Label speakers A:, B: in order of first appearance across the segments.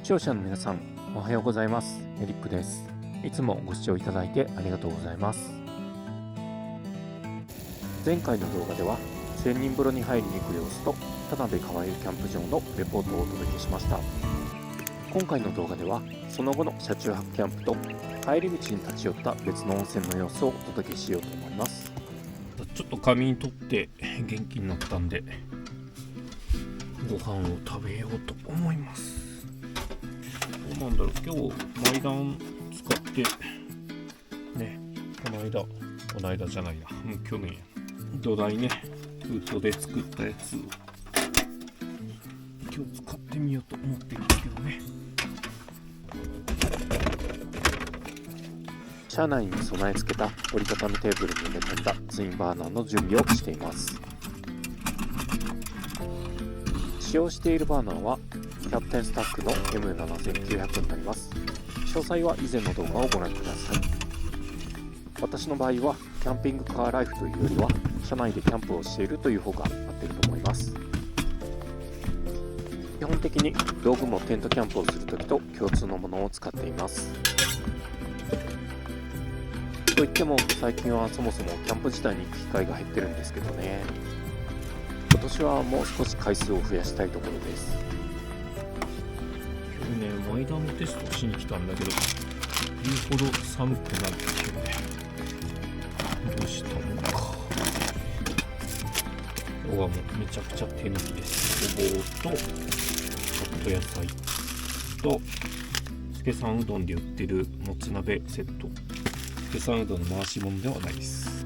A: 聴者の皆さん、おはようございます。エリックです。いつもご視聴いただいてありがとうございます。前回の動画では、千人風呂に入りに行く様子と田辺川湯キャンプ場のレポートをお届けしました。今回の動画では、その後の車中泊キャンプと帰り道に立ち寄った別の温泉の様子をお届けしようと思います。
B: ちょっと仮眠取って元気になったんでご飯を食べようと思います。どうなんだろう、今日毎段使ってね、この間じゃないや、去年や土台ね、ウッドで作ったやつを今日使ってみようと思ってるんですけどね。
A: 車内に備え付けた折りたたみテーブルに埋め込んだツインバーナーの準備をしています。使用しているバーナーはキャプテンスタックの M7900 になります。詳細は以前の動画をご覧ください。私の場合はキャンピングカーライフというよりは車内でキャンプをしているという方が合っていると思います。基本的に道具もテントキャンプをするときと共通のものを使っています。といっても最近はそもそもキャンプ自体に行く機会が減ってるんですけどね。今年はもう少し回数を増やしたいところです。
B: 今日ね、毎段のテストをしに来たんだけど、言うほど寒くないっていうね。どうしたのか。今日はもうめちゃくちゃ手抜きです。ごぼうとカット野菜と助さんうどんで売ってるもつ鍋セット。助さんうどんの回し物ではないです。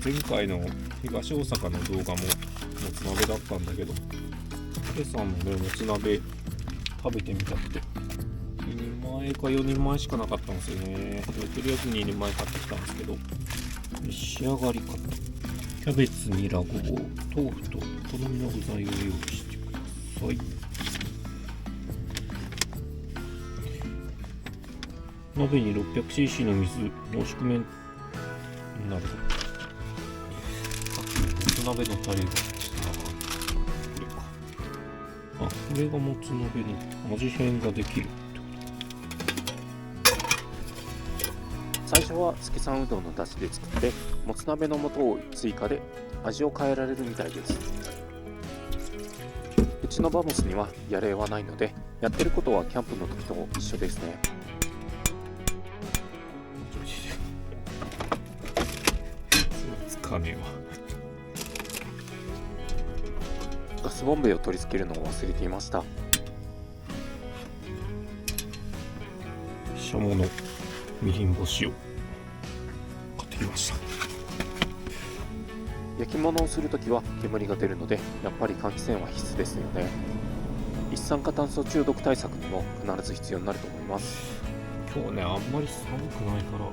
B: 前回の東大阪の動画ももつ鍋だったんだけど、助さんのね、もつ鍋食べてみたくて2人前か4人前しかなかったんですよね。とりあえず2人前買ってきたんですけど、召し上がり方、キャベツ、ニラ、ごぼう、豆腐と好みの具材を用意してください。鍋に 600cc の水、濃縮麺、なるほど。もつ鍋のタレがこれか。これがもつ鍋の味変ができるってこと。
A: 最初は助さんうどんの出汁で作ってもつ鍋の素を追加で味を変えられるみたいです。うちのバモスにはやれはないので、やってることはキャンプの時と一緒ですね。
B: つかねえわ。
A: ガスボンベを取り付けるのを忘れていました。
B: シャモのみりん干しを買ってきました。
A: 焼き物をするときは煙が出るので、やっぱり換気扇は必須ですよね。一酸化炭素中毒対策にも必ず必要になると思います。
B: 今日ね、あんまり寒くないから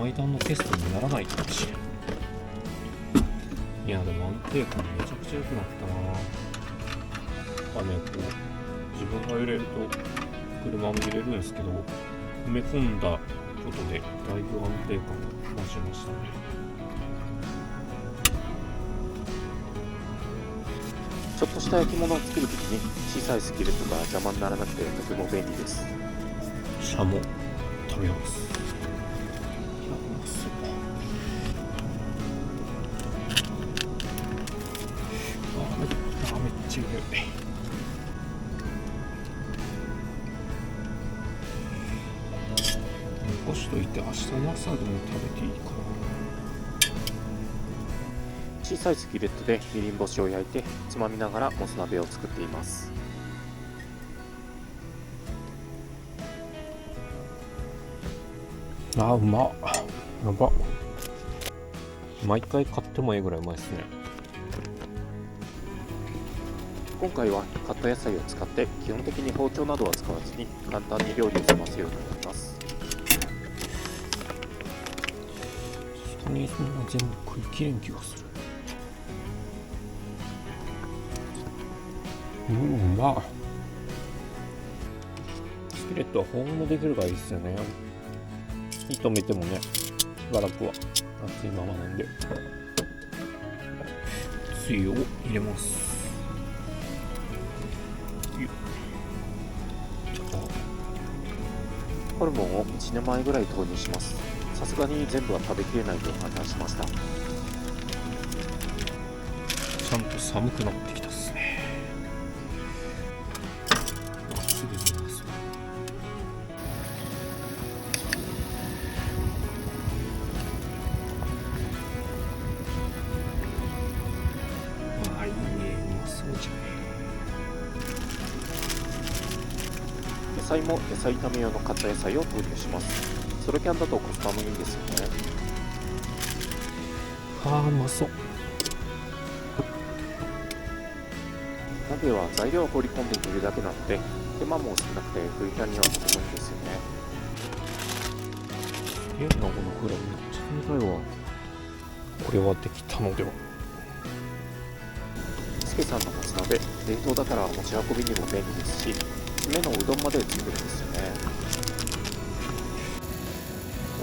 B: 毎段のテストにならないかもしれない。いやでも安定感めちゃくちゃ良くなったな。自分が揺れると車も揺れるんですけど、埋め込んだことでだいぶ安定感が増しましたね。
A: ちょっとした焼き物を作るときに小さいスキレットが邪魔にならなくてとても便利です。
B: シャモ食べます。めっちゃうまい。残しといて明日の朝でも食べていいかな。
A: 小さいスキレットでみりん干しを焼いてつまみながらもつ鍋を作っています。
B: うまっ。やば。毎回買ってもええぐらいうまいですね。
A: 今回はカット野菜を使って基本的に包丁などは使わずに簡単に料理を済ませようと思います。
B: そんな全部食い切れん気がする。うまっ。スキレットは保温もできるからいいっすよね。火止めてもね、しばらくは熱いままなんで。つゆを入れます。
A: ホルモンを1年前ぐらい投入します。さすがに全部は食べきれないと判断しました。
B: ちゃんと寒くなってきたっすね。すぐ寝ます。いいね、うまそうじゃん。
A: 野菜も野菜炒め用のカット野菜を投入します。ソロキャンだとコスパもいいんですよね。
B: うまそう。
A: 鍋は材料を放り込んで煮るだけなので手間も少なくて冬キャンにはとてもいいんですよね。
B: いやな、このフライめっちゃ冷たいわ。これはできたのでは。
A: スケさんのもつ鍋、冷凍だから持ち運びにも便利ですし、締めのうどんまでついてるんですよね。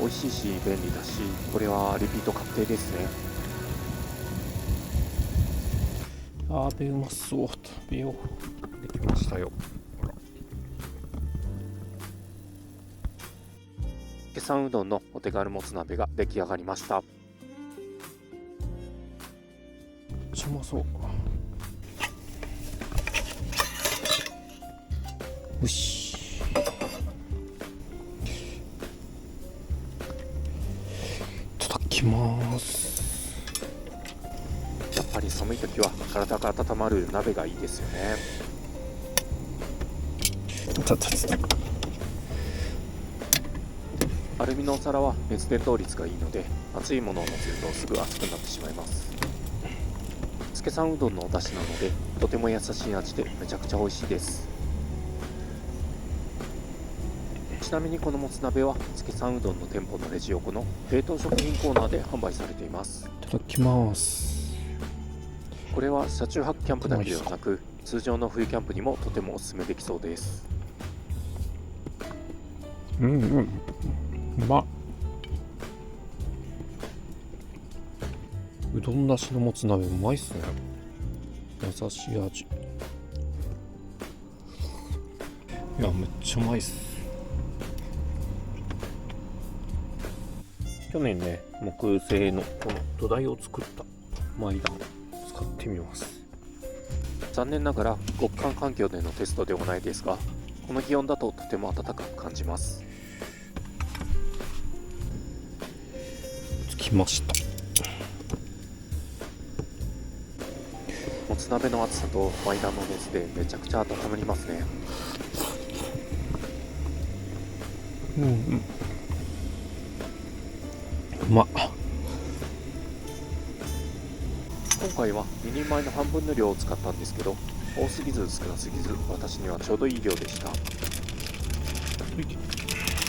A: 美味しいし便利だし、これはリピート確定ですね。
B: うまそう。食べよう。できましたよ。
A: スケさんうどんのお手軽もつ鍋が出来上がりました。
B: めっちゃうまそう。よし。いただきます。
A: やっぱり寒い時は体が温まる鍋がいいですよね。アルミのお皿は熱伝導率がいいので、熱いものを乗せるとすぐ熱くなってしまいます。スケさんうどんのお出汁なのでとても優しい味でめちゃくちゃ美味しいです。ちなみにこのもつ鍋はスケさんうどんの店舗のレジ横の冷凍食品コーナーで販売されています。
B: いただきます。
A: これは車中泊キャンプだけではなく通常の冬キャンプにもとてもおすすめできそうです。
B: うまっ。うどんだしのもつ鍋うまいっすね。優しい味。いや、めっちゃうまいっす。去年ね、木製のこの土台を作ったマイダンを使ってみます。
A: 残念ながら極寒環境でのテストではないですが、この気温だととても暖かく感じます。
B: つきました。
A: もつ鍋の熱さとマイダンの熱でめちゃくちゃ温まりますね。
B: うまっ。
A: 今回は2人前の半分の量を使ったんですけど、多すぎず少なすぎず私にはちょうどいい量でした。た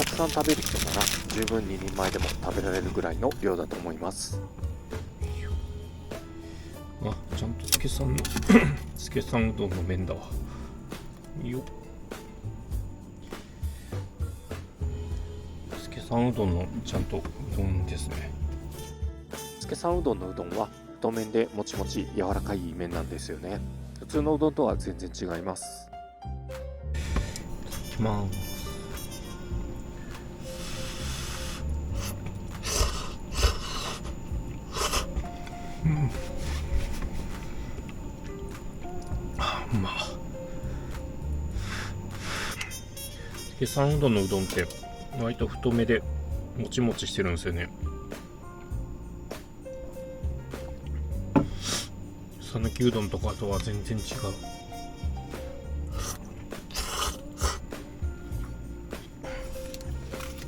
A: くさん食べる人なら十分2人前でも食べられるぐらいの量だと思います。
B: ちゃんとスケさんのスケさんうどんの麺だわ。よっ。スケさんうどんのちゃんとうどんですね。
A: スケさんうどんのうどんは太麺でもちもち柔らかい麺なんですよね。普通のうどんとは全然違います。
B: いきます。うまっ。スケさんうどんのうどんって割と太めでもちもちしてるんですよね。讃岐うどんとかとは全然違う。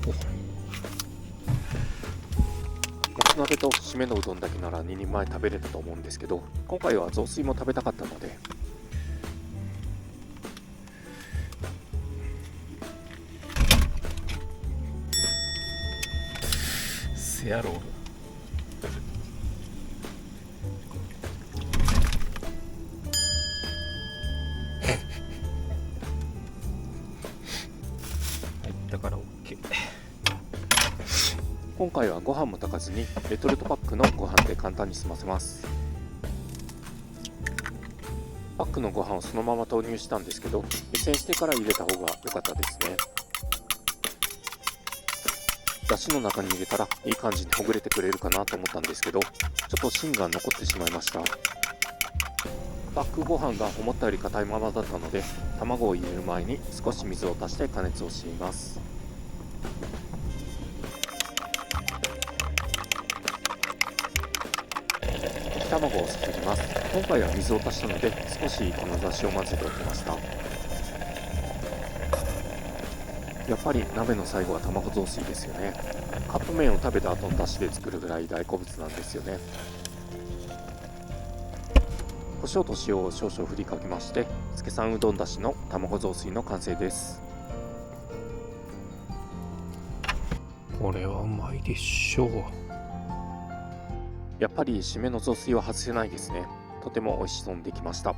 A: もつ鍋と締めのうどんだけなら2人前食べれると思うんですけど、今回は雑炊も食べたかったので、
B: せやろ。だから OK。
A: 今回はご飯も炊かずにレトルトパックのご飯で簡単に済ませます。パックのご飯をそのまま投入したんですけど、湯煎してから入れた方が良かったですね。だしの中に入れたらいい感じにほぐれてくれるかなと思ったんですけど、ちょっと芯が残ってしまいました。パックご飯が思ったより硬いままだったので、卵を入れる前に少し水を足して加熱をしています。卵を作ります。今回は水を足したので少しこのだしを混ぜておきました。やっぱり鍋の最後は卵雑炊ですよね。カップ麺を食べた後のだしで作るぐらい大好物なんですよね。胡椒と塩を少々振りかけまして、つけさんうどんだしの卵雑炊の完成です。
B: これはうまいでしょう。
A: やっぱり締めの雑炊は外せないですね。とても美味しそうにできました。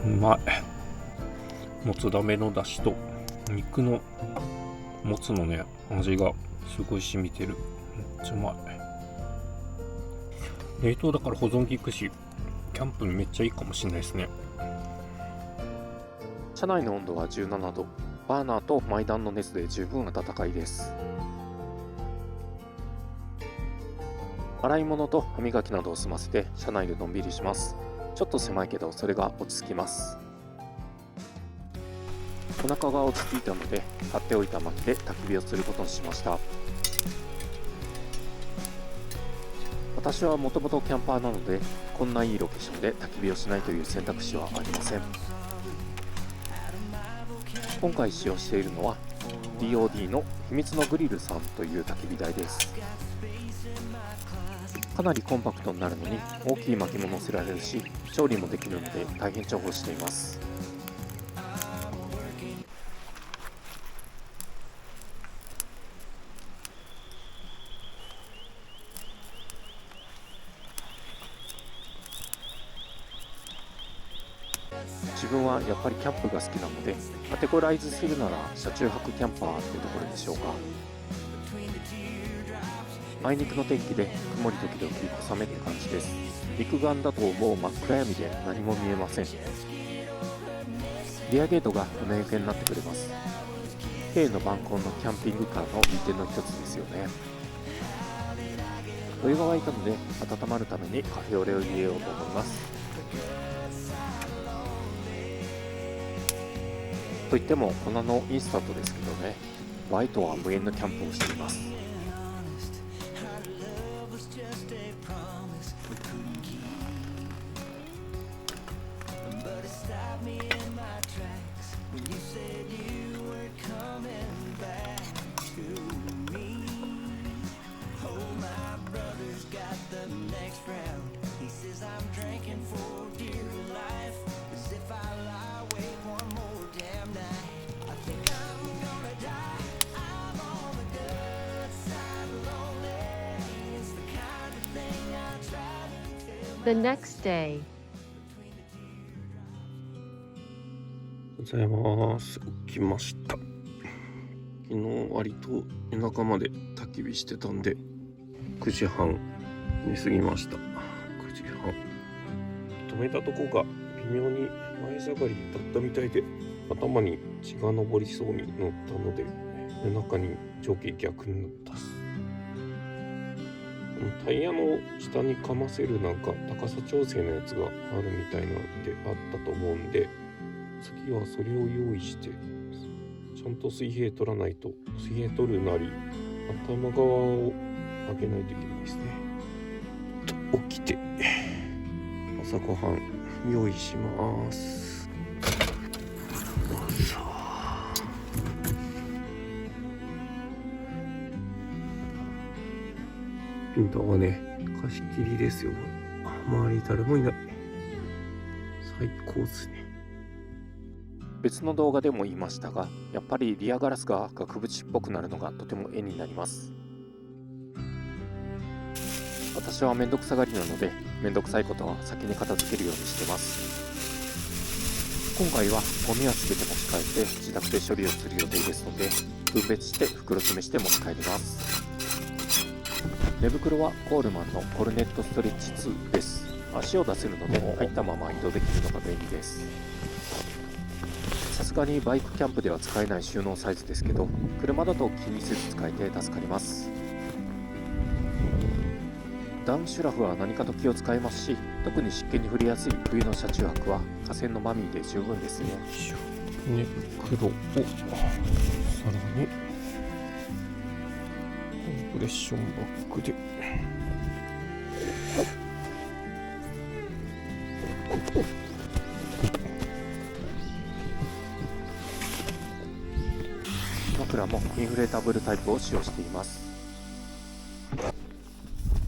B: うまい。もつだめのだしと肉のもつのね味がすごい染みてる。めっちゃうまい。冷凍だから保存効くし、キャンプにめっちゃいいかもしれないですね。
A: 車内の温度は17度、バーナーと毎段の熱で十分暖かいです。洗い物と歯磨きなどを済ませて車内でのんびりします。ちょっと狭いけどそれが落ち着きます。お腹が落ち着いたので買っておいた薪で焚き火をすることにしました。私はもともとキャンパーなので、こんないいロケーションで焚き火をしないという選択肢はありません。今回使用しているのは DOD の秘密のグリルさんという焚き火台です。かなりコンパクトになるのに大きい薪も乗せられるし、調理もできるので大変重宝しています。自分はやっぱりキャンプが好きなので、カテゴライズするなら車中泊キャンパーってところでしょうか。あいにくの天気で曇り時々小雨って感じです。肉眼だともう真っ暗闇で何も見えません。リアゲートが船よけになってくれます。軽の晩婚のキャンピングカーの利点の一つですよね。お湯が沸いたので温まるためにカフェオレを入れようと思います。といっても粉のインスタントですけどね、ワイトは無縁のキャンプをしています。
C: The next day.
B: おはようございます。起きました。昨日割と夜中まで焚き火してたんで9時半に過ぎました。9時半。止めたとこが微妙に前下がりだったみたいで、頭に血が上りそうに乗ったので夜中に上下逆になったっす。タイヤの下にかませるなんか高さ調整のやつがあるみたいなんであったと思うんで、次はそれを用意してちゃんと水平取らないと、水平取るなり頭側を上げないといけないですね。起きて朝ごはん用意します。ピントがね、貸し切りですよ。周り誰もいない。最高ですね。
A: 別の動画でも言いましたが、やっぱりリアガラスが額縁っぽくなるのがとても絵になります。私はめんどくさがりなので、めんどくさいことは先に片付けるようにしてます。今回はゴミは全て持ち帰って自宅で処理をする予定ですので、分別して袋詰めして持ち帰ります。寝袋はコールマンのコルネットストレッチ2です。足を出せるので入ったまま移動できるのが便利です。さすがにバイクキャンプでは使えない収納サイズですけど、車だと気にせず使えて助かります。ダウンシュラフは何かと気を使いますし、特に湿気に触れやすい冬の車中泊は河川のマミーで十分ですね。
B: 寝袋をさらにコンプレッションバッグで
A: 枕もインフレータブルタイプを使用しています。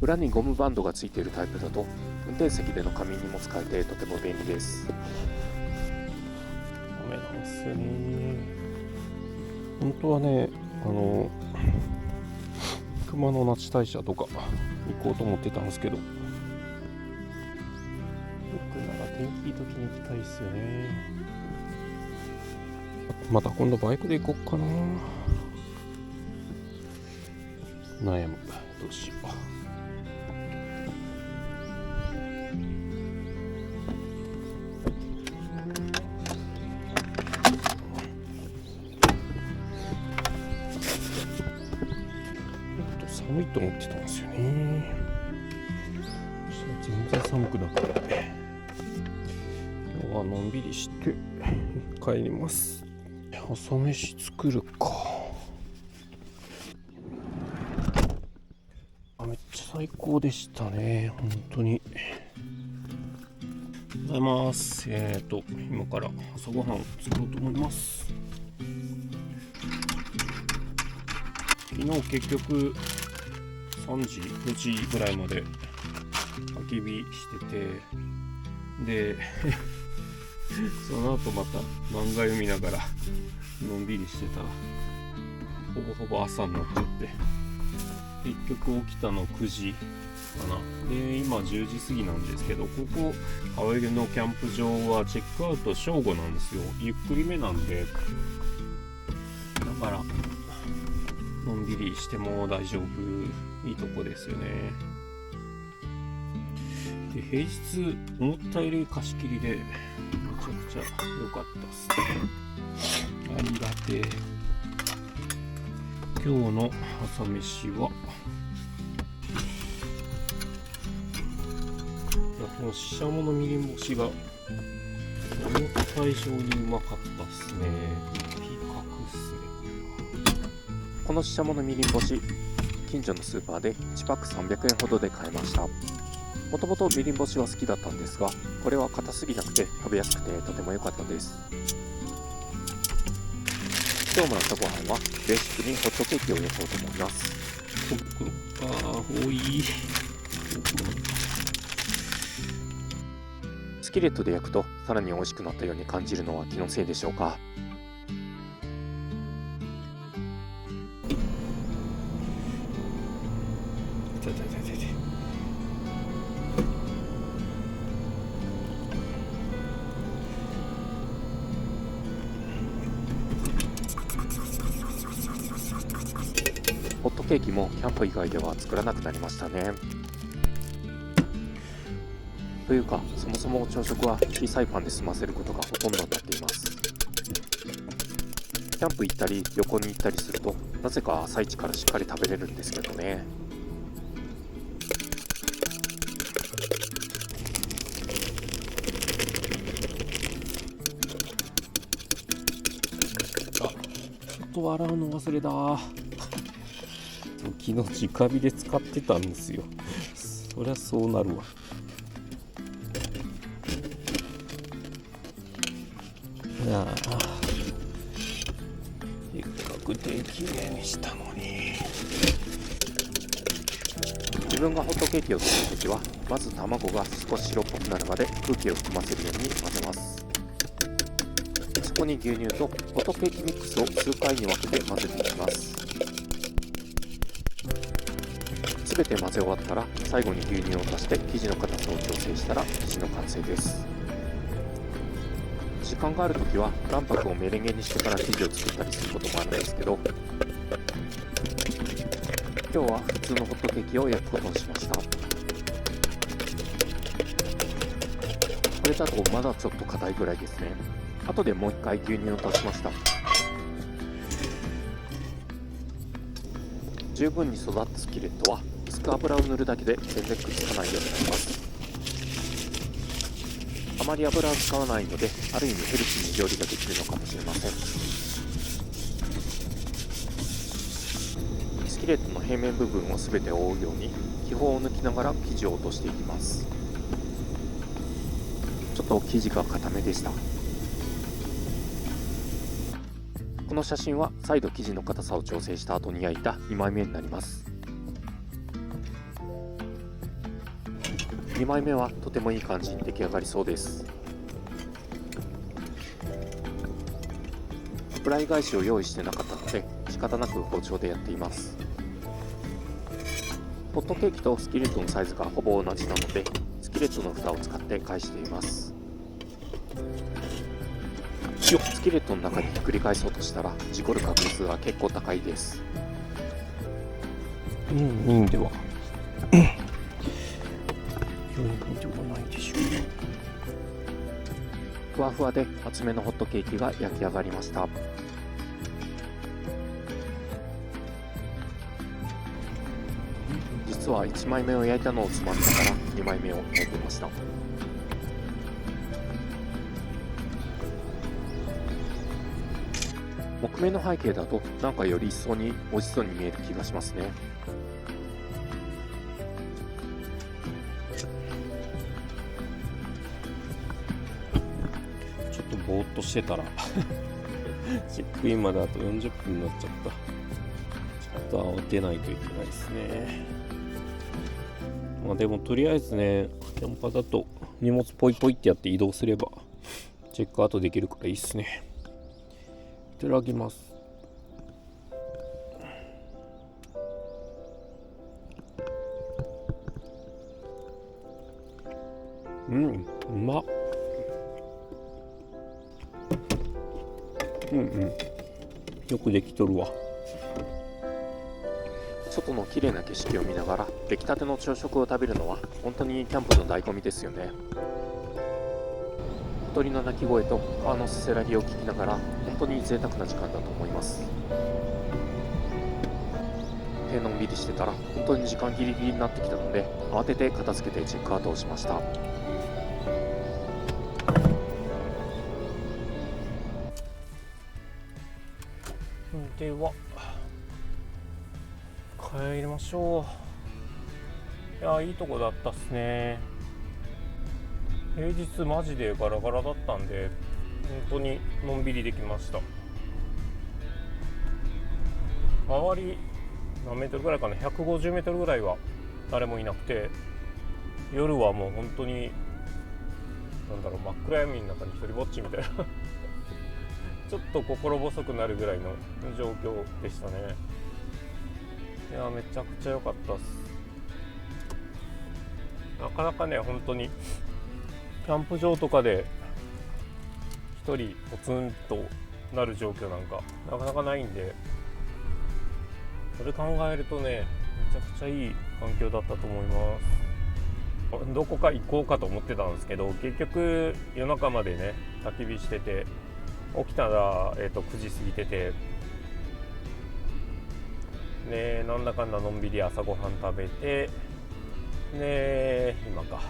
A: 裏にゴムバンドがついているタイプだと運転席での仮眠にも使えてとても便利です。
B: 雨なんですよね。本当はね、熊野那智大社とか行こうと思ってたんですけど、僕なら天気いい時に行きたいですよね。また今度バイクで行こっかな。悩む。どうしよう。寒いと思ってたんですよね。全然寒くなくて、今日はのんびりして帰ります。朝飯作るか。めっちゃ最高でしたね、本当に。おはようございます。今から朝ごはん作ろうと思います。昨日結局3時、4時ぐらいまで焚き火してて、でその後また漫画読みながらのんびりしてたらほぼほぼ朝になっちゃって、結局起きたの9時かな。で今10時過ぎなんですけど、ここ青柳のキャンプ場はチェックアウト正午なんですよ。ゆっくりめなんで、だからのんびりしても大丈夫、いいとこですよね。で平日思ったより貸し切りでめちゃくちゃ良かったですね。ありがてえ。今日の朝飯はこのししゃものみりん干しが思った以上にうまかったっすね。ピカクっすね。
A: このししゃものみりん干し、近所のスーパーで1パック300円ほどで買いました。もともとみりん干しは好きだったんですが、これは硬すぎなくて食べやすくてとても良かったです。今日もらったご飯はベーシックにホットケーキを焼こうと思います。
B: 多い。
A: スキレットで焼くとさらに美味しくなったように感じるのは気のせいでしょうか。ホットケーキもキャンプ以外では作らなくなりましたね。というか、そもそも朝食は小さいパンで済ませることがほとんどになっています。キャンプ行ったり旅行に行ったりすると、なぜか朝一からしっかり食べれるんですけどね。
B: ちょっと洗うの忘れた。昨日直火で使ってたんですよ。そりゃそうなるわ。せっかく手きれいにしたのに。
A: 自分がホットケーキを作るときは、まず卵が少し白っぽくなるまで空気を含ませるように混ぜます。そこに牛乳とホットケーキミックスを数回に分けて混ぜていきます。全て混ぜ終わったら最後に牛乳を足して生地の硬さを調整したら生地の完成です。時間があるときは卵白をメレンゲにしてから生地を作ったりすることもあるんですけど、今日は普通のホットケーキを焼くことにしました。これだとまだちょっと硬いぐらいですね。後でもう一回牛乳を足しました。十分に育ったスキレットは薄く油を塗るだけで全然くっつかないようになります。あまり油を使わないので、ある意味ヘルシーに料理ができるのかもしれません。スキレットの平面部分を全て覆うように気泡を抜きながら生地を落としていきます。ちょっと生地が固めでした。この写真は再度生地の硬さを調整した後に焼いた2枚目になります。2枚目はとてもいい感じに出来上がりそうです。フライ返しを用意してなかったので仕方なく包丁でやっています。ホットケーキとスキレットのサイズがほぼ同じなのでスキレットの蓋を使って返しています。スキレットの中にひっくり返そうとしたら事故る確率が結構高いです。
B: いいんでは良いんではないでしょう。
A: ふわふわで厚めのホットケーキが焼き上がりました。実は1枚目を焼いたのをつまみながら2枚目を焼いてました。木目の背景だとなんかより一層に美味しそうに見える気がしますね。
B: ちょっとぼーっとしてたらチェックインまであと40分になっちゃった。ちょっと慌てないといけないですね。まあでもとりあえずね、キャンパーだと荷物ポイポイってやって移動すればチェックアウトできるからいいっすね。いただきます。うまっ。よくできとるわ。
A: 外の綺麗な景色を見ながら出来たての朝食を食べるのは本当にキャンプの醍醐味ですよね。小鳥の鳴き声と川のせせらぎを聞きながら本当に贅沢な時間だと思います。のんびりしてたら本当に時間ギリギリになってきたので慌てて片付けてチェックアウトをしました。
B: では帰りましょう。いや、いいとこだったっすね。平日マジでガラガラだったんで本当にのんびりできました。周り何メートルぐらいかな、150メートルぐらいは誰もいなくて、夜はもう本当に真っ暗闇の中に一人ぼっちみたいなちょっと心細くなるぐらいの状況でしたね。いや、めちゃくちゃ良かったっす。なかなかね、本当にキャンプ場とかで一人ポツンとなる状況なんかなかなかないんで、それ考えるとね、めちゃくちゃいい環境だったと思います。どこか行こうかと思ってたんですけど、結局夜中までね焚き火してて、起きたら、9時過ぎてて、ね、なんだかんだのんびり朝ごはん食べて、ね、今か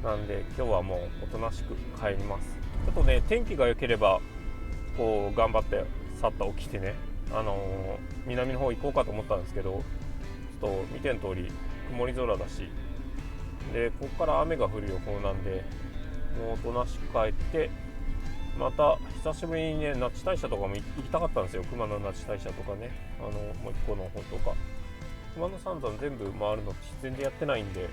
B: なんで今日はもうおとなしく帰ります。ちょっとね、天気が良ければこう頑張ってさっと起きてね、南の方行こうかと思ったんですけど、ちょっと見ての通り曇り空だし、でここから雨が降る予報なんで、もうおとなしく帰って、また久しぶりにね、那智大社とかも行きたかったんですよ。熊野那智大社とかね、もう一個の方とか、熊野三山全部回るのって自然でやってないんでや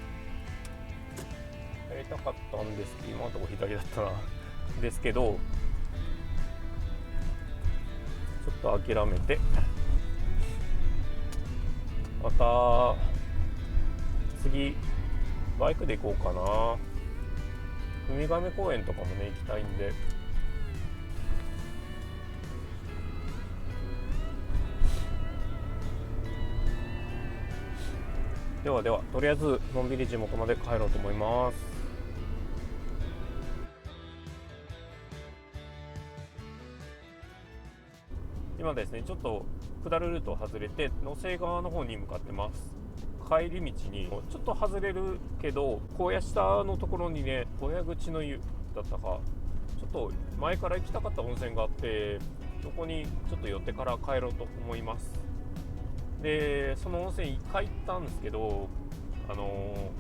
B: りたかったんですけど、今のところ左だったなですけど、ちょっと諦めて、また次バイクで行こうかな。ウミガメ公園とかもね行きたいんで。ではでは、とりあえずのんびり地元まで帰ろうと思います。今ですね、ちょっと下るルートを外れて野迫川の方に向かってます。帰り道にちょっと外れるけど、荒野下のところにね、小屋口の湯だったか、ちょっと前から行きたかった温泉があって、そこにちょっと寄ってから帰ろうと思います。で、その温泉1回行ったんですけど、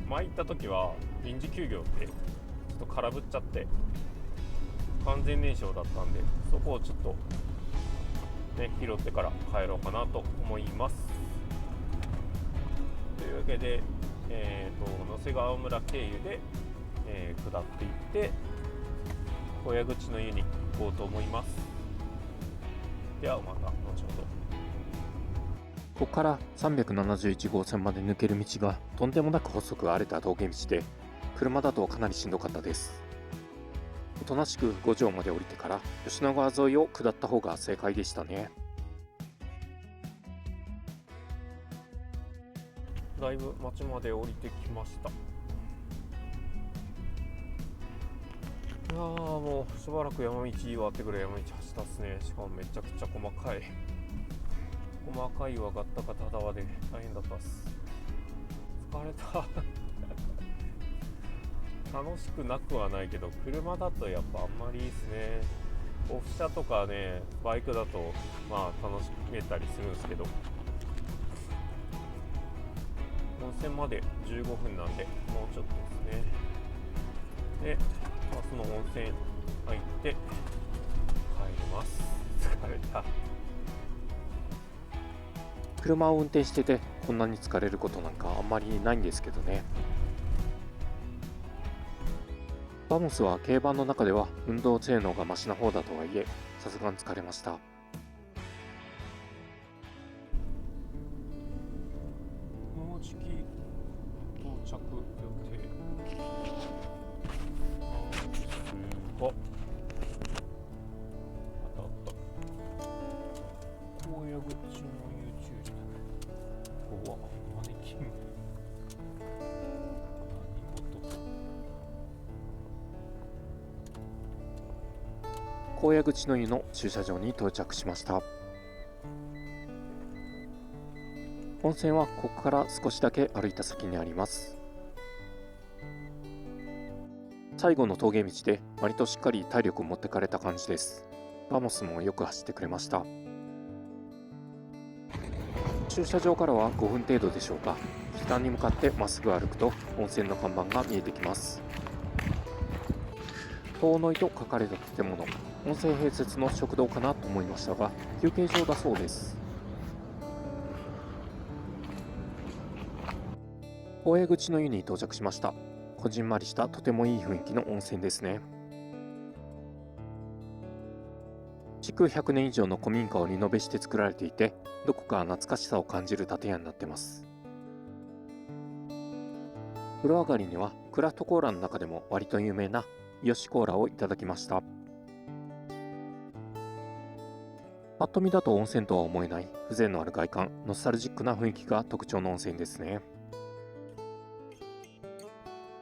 B: 前行った時は臨時休業ってちょっと空振っちゃって完全燃焼だったんで、そこをちょっとね拾ってから帰ろうかなと思います。というわけで、野迫川村経由で、下っていって小屋口の湯に行こうと思います。ではまた後ほど。
A: ここから371号線まで抜ける道がとんでもなく細く荒れた峠道で、車だとかなりしんどかったです。おとなしく五条まで降りてから吉野川沿いを下った方が正解でしたね。
B: だいぶ町まで降りてきました。いやー、もうしばらく山道終わってくる山道走ったっすね。しかもめちゃくちゃ細かい岩ガッタガタだわで大変だったっす。疲れた楽しくなくはないけど、車だとやっぱあんまりいいっすね。オフ車とかね、バイクだとまあ楽しめたりするんですけど、温泉まで15分なんでもうちょっとですね。で、その温泉入って帰ります。疲れた。
A: 車を運転しててこんなに疲れることなんかあんまりないんですけどね。バモスは競馬の中では運動性能がマシな方だとはいえ、さすがに疲れました。
B: もうじき到着予定。あった荒野口の YouTube。 ここはマネキン。
A: 荒野口の湯の駐車場に到着しました。温泉はここから少しだけ歩いた先にあります。最後の峠道で割としっかり体力を持ってかれた感じです。バモスもよく走ってくれました。駐車場からは5分程度でしょうか。北に向かってまっすぐ歩くと温泉の看板が見えてきます。遠野井と書かれた建物、温泉併設の食堂かなと思いましたが、休憩所だそうです。大江口の湯に到着しました。こじんまりしたとてもいい雰囲気の温泉ですね。築100年以上の古民家をリノベして作られていて、どこか懐かしさを感じる建屋になってます。風呂上がりにはクラフトコーラの中でも割と有名なヨシコーラをいただきました。パッと見だと温泉とは思えない風情のある外観、ノスタルジックな雰囲気が特徴の温泉ですね。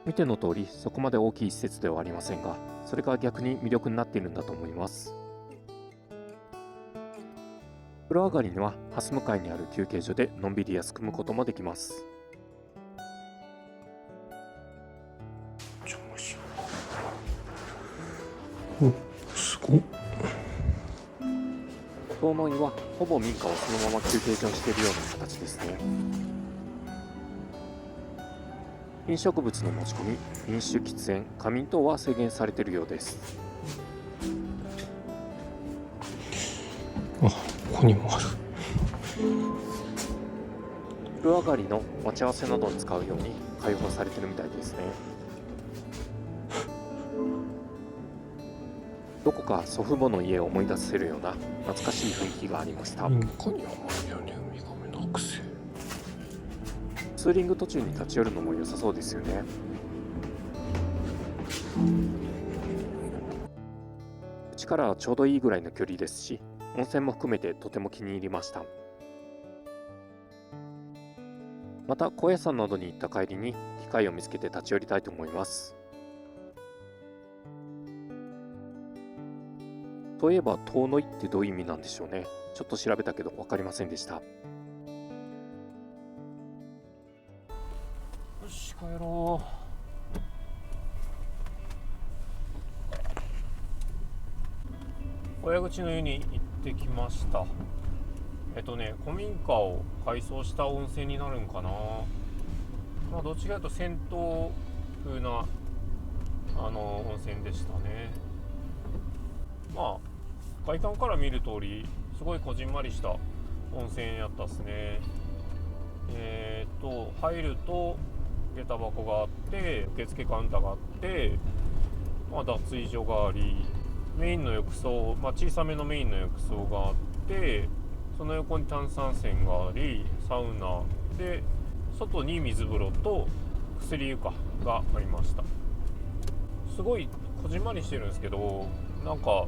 A: 見ての通りそこまで大きい施設ではありませんが、それが逆に魅力になっているんだと思います。風呂上がりには蓮向かいにある休憩所でのんびり休むこともできます。
B: すごっ。
A: 遠野井はほぼ民家をそのまま休憩所にしているような形ですね。飲食物の持ち込み、飲酒、喫煙、仮眠等は制限されているようです。
B: あ、ここにもある。
A: 風呂上がりの待ち合わせなどに使うように開放されているみたいですね。どこか祖父母の家を思い出させるような懐かしい雰囲気がありました。
B: 民家にはマイヤにウミガメの剥製。
A: ツーリング途中に立ち寄るのも良さそうですよね。うちからはちょうどいいぐらいの距離ですし、温泉も含めてとても気に入りました。また高野山などに行った帰りに機会を見つけて立ち寄りたいと思います。そういえば遠野井ってどういう意味なんでしょうね。ちょっと調べたけど分かりませんでした。よし、帰ろ
B: う。親口の湯に行ってきました。古民家を改装した温泉になるんかな。どっちかというと銭湯風な温泉でしたね。外観から見る通りすごいこじんまりした温泉やったっすね。入ると下駄箱があって、受付カウンターがあって、脱衣所があり、メインの浴槽、小さめのメインの浴槽があって、その横に炭酸泉があり、サウナで、外に水風呂と薬床がありました。すごいこじんまりしてるんですけど、なんか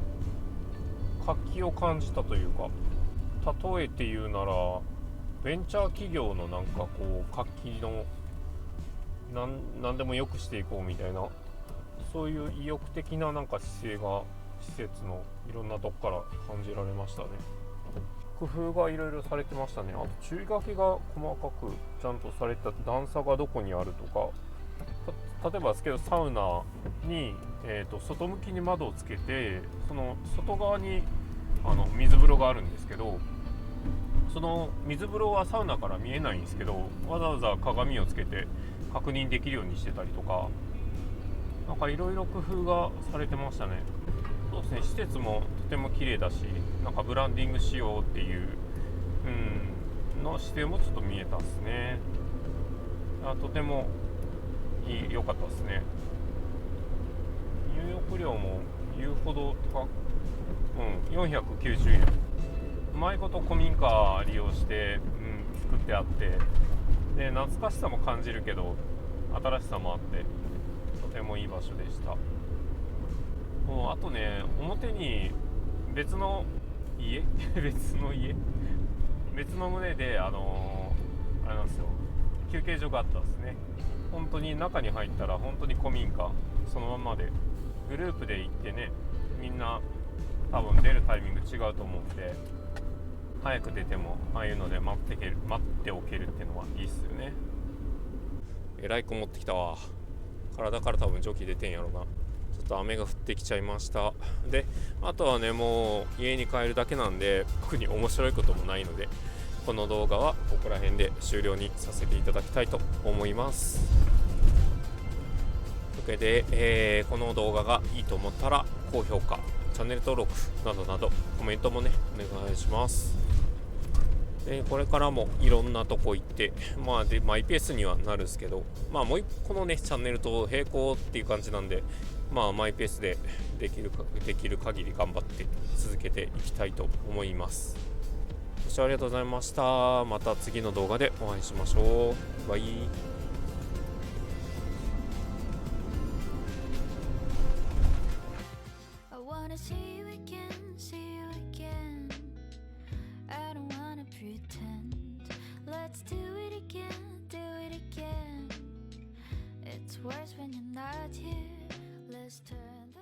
B: 活気を感じたというか、例えて言うならベンチャー企業のなんかこう活気の何でも良くしていこうみたいな、そういう意欲的ななんか姿勢が施設のいろんなとこから感じられましたね。工夫がいろいろされてましたね。あと注意書きが細かくちゃんとされた、段差がどこにあるとか、例えばですけどサウナに、外向きに窓をつけて、その外側に水風呂があるんですけど、その水風呂はサウナから見えないんですけど、わざわざ鏡をつけて確認できるようにしてたりとか、なんかいろいろ工夫がされてましたね。そうですね、施設もとても綺麗だし、なんかブランディングしようっていう、の姿勢もちょっと見えたですね。とても良かったですね。入浴料も言うほど高く、490円。うまいこと古民家利用して、作ってあって、で懐かしさも感じるけど新しさもあって、とてもいい場所でした。あとね、表に別の家別の棟であれなんですよ、休憩所があったんですね。本当に中に入ったら本当に古民家そのままで、グループで行ってね、みんな多分出るタイミング違うと思うんで、早く出てもああいうので待っておけるっていうのはいいっすよね。えらいこもってきたわ。体から多分蒸気出てんやろな。ちょっと雨が降ってきちゃいました。で、あとはね、もう家に帰るだけなんで、特に面白いこともないので、この動画はここら辺で終了にさせていただきたいと思います。というわけで、この動画がいいと思ったら高評価、チャンネル登録などなどコメントもねお願いします。これからもいろんなとこ行って、マイペースにはなるんですけど、もう一個のねチャンネルと並行っていう感じなんで、マイペースでできる限り頑張って続けていきたいと思います。ご視聴ありがとうございました。また次の動画でお会いしましょう。バイ。
D: Let's do it again. It's worse when you're not here. Let's turn